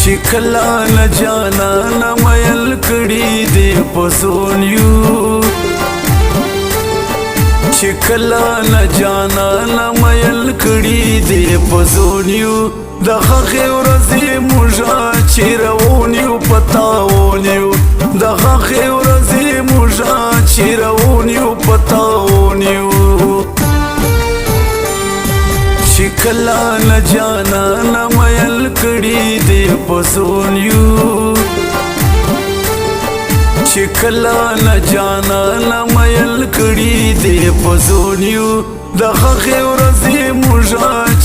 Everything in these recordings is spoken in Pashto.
چې کله له جانانه میل کړي دې په سونیو چې کله له جانانه میل کړي دې په سونیو د هغې ورځې موږ چې روان یو په تاوان یو د هغې ورځې موږ چې روان یو په تاوان یو چې کله له جانانه میل کړي دې په سونیو چې کله له جانانه میل کړي دې په سونیو د هغې ورځې موږ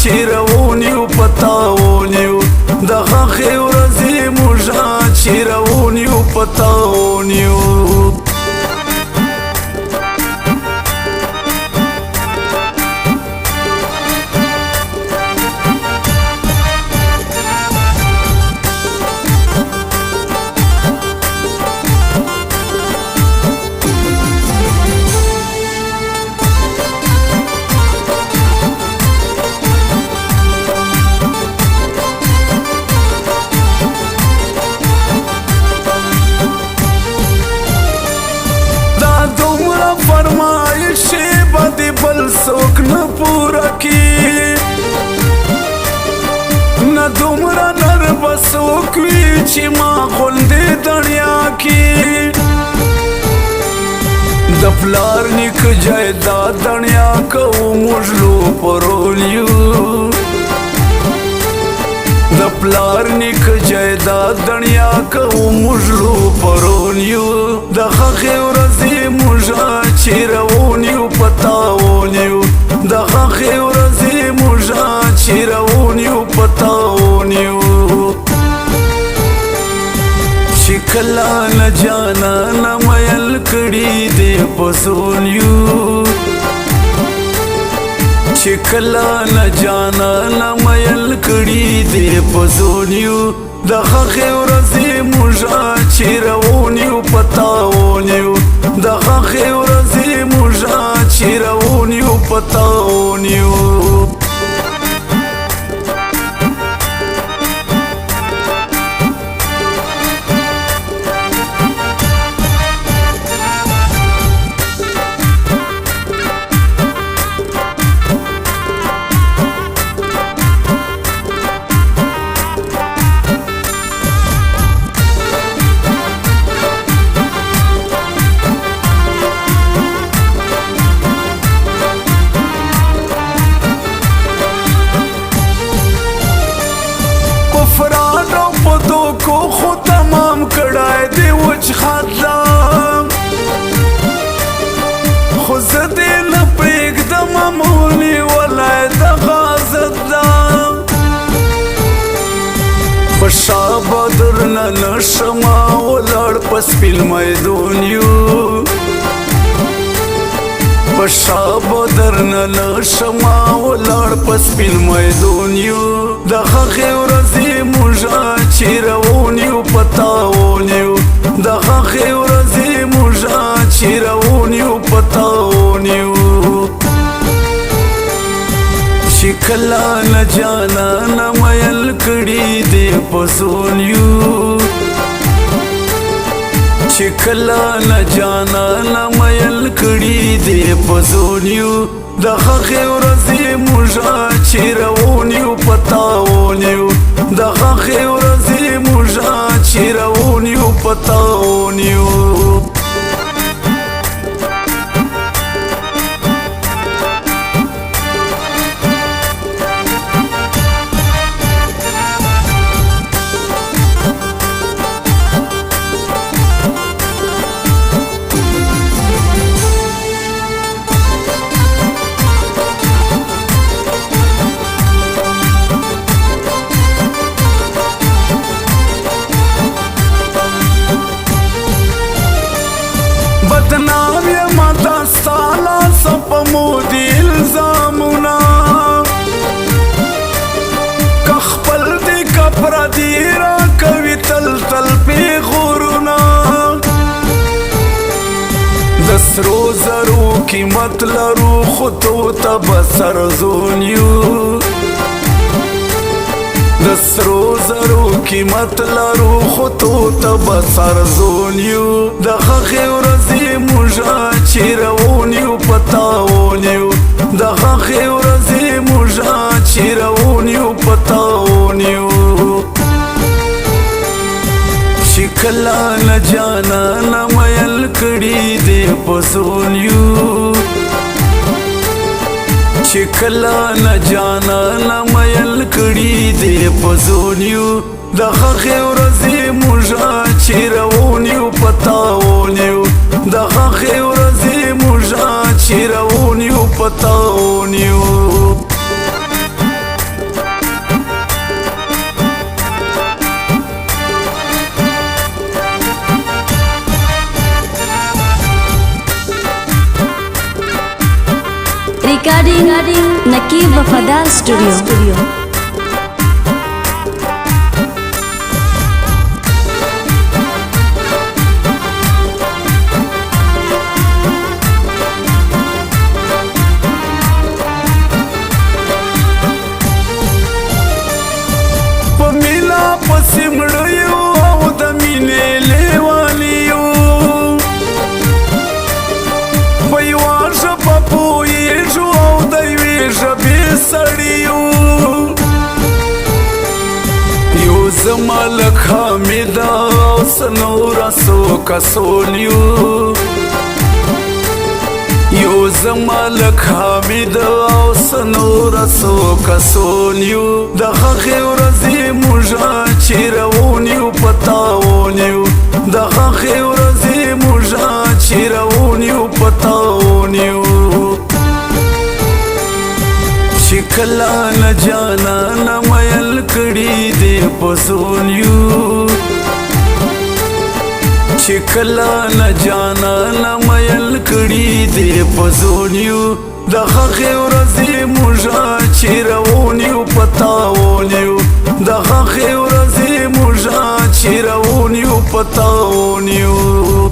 چې روان یو په تاوان یو د هغې ورځې موږ چې روان یو په تاوان یو بل څوک نه پوره کی نه دومره نر به څوک وي چې ما غوندې دنیا کې د پلار نیکه جایداد دنیا کوو موږ لو پرول یو د پلار نیکه جایداد دنیا کوو موږ لو پرول یو د هغې ورځې موږ چې روان یو په تاوان یو د هغې ورځې موږ چې روان یو په تاوان یو چې کله له جانانه میل کړي دې په سونیو چې کله له جانانه میل کړي دې په سونیو د هغې ورځې موږ چې روان یو په تاوان یو د هغې ورځې موږ چې روان یو په تاوان یو خو تمام کړای دی وچ خدام خو زه دې نه پرېږدم مونې ولای د غازت دام په شا به درنه نشمه ولاړ په سپین میدون یو په شا به درنه نشمه ولاړ په سپین میدون یو د هغې ورځې موږ چې روان یو په تاوان یو د هغې ورځې موږ چې روان یو په تاوان یو چې کله له جانانه میل کړي دې په سونیو چې کله له جانانه میل کړي دې په سونیو د هغې ورځې موږ چې روان یو په تاوان یو د هغې ورځې موږ چې روان یو په تاوان یو بدنام یم تا ستا لاسه په مودې الزامونه که خپل دې که پردي راکوي تل تل پیغورونه د سرو زرو قیمت لرو خو تو ته به سرزون یو د دسرو زرو قیمت لرو خو تو ته بس ارزون یو د هغې ورځې موږ چې روان یو په تاوان یو د هغې ورځې موږ چې روان یو په تاوان یو چې کله نه جانانه میل کړي دې په زون یو چې کله نه جانانه میل کړي دې په زون یو د هغې ورځې موږ چې روان یو په تاوان یو د هغې ورځې موږ چې روان یو په تاوان یو Recording Nakib Wafadar Studio. پمیلا پسمړیو او د مینې لیوانیو په یوه ژبه پوهېږو او د یوې ژبې سړي یو زما لږ حامده او څه نوره څو کسان یو یو زما لږ حامده او څه نوره څو کسان یو د هغې ورځې موږ چې روان یو په تاوان یو د هغې ورځې موږ چې روان یو په تاوان یو چې کله نه جانانه میل کړي دې په زون یو چې کله نه جانانه میل کړي دې په زون یو د هغې ورځې موږ چې روان یو په تاوان یو د هغې ورځې موږ چې روان یو په تاوان یو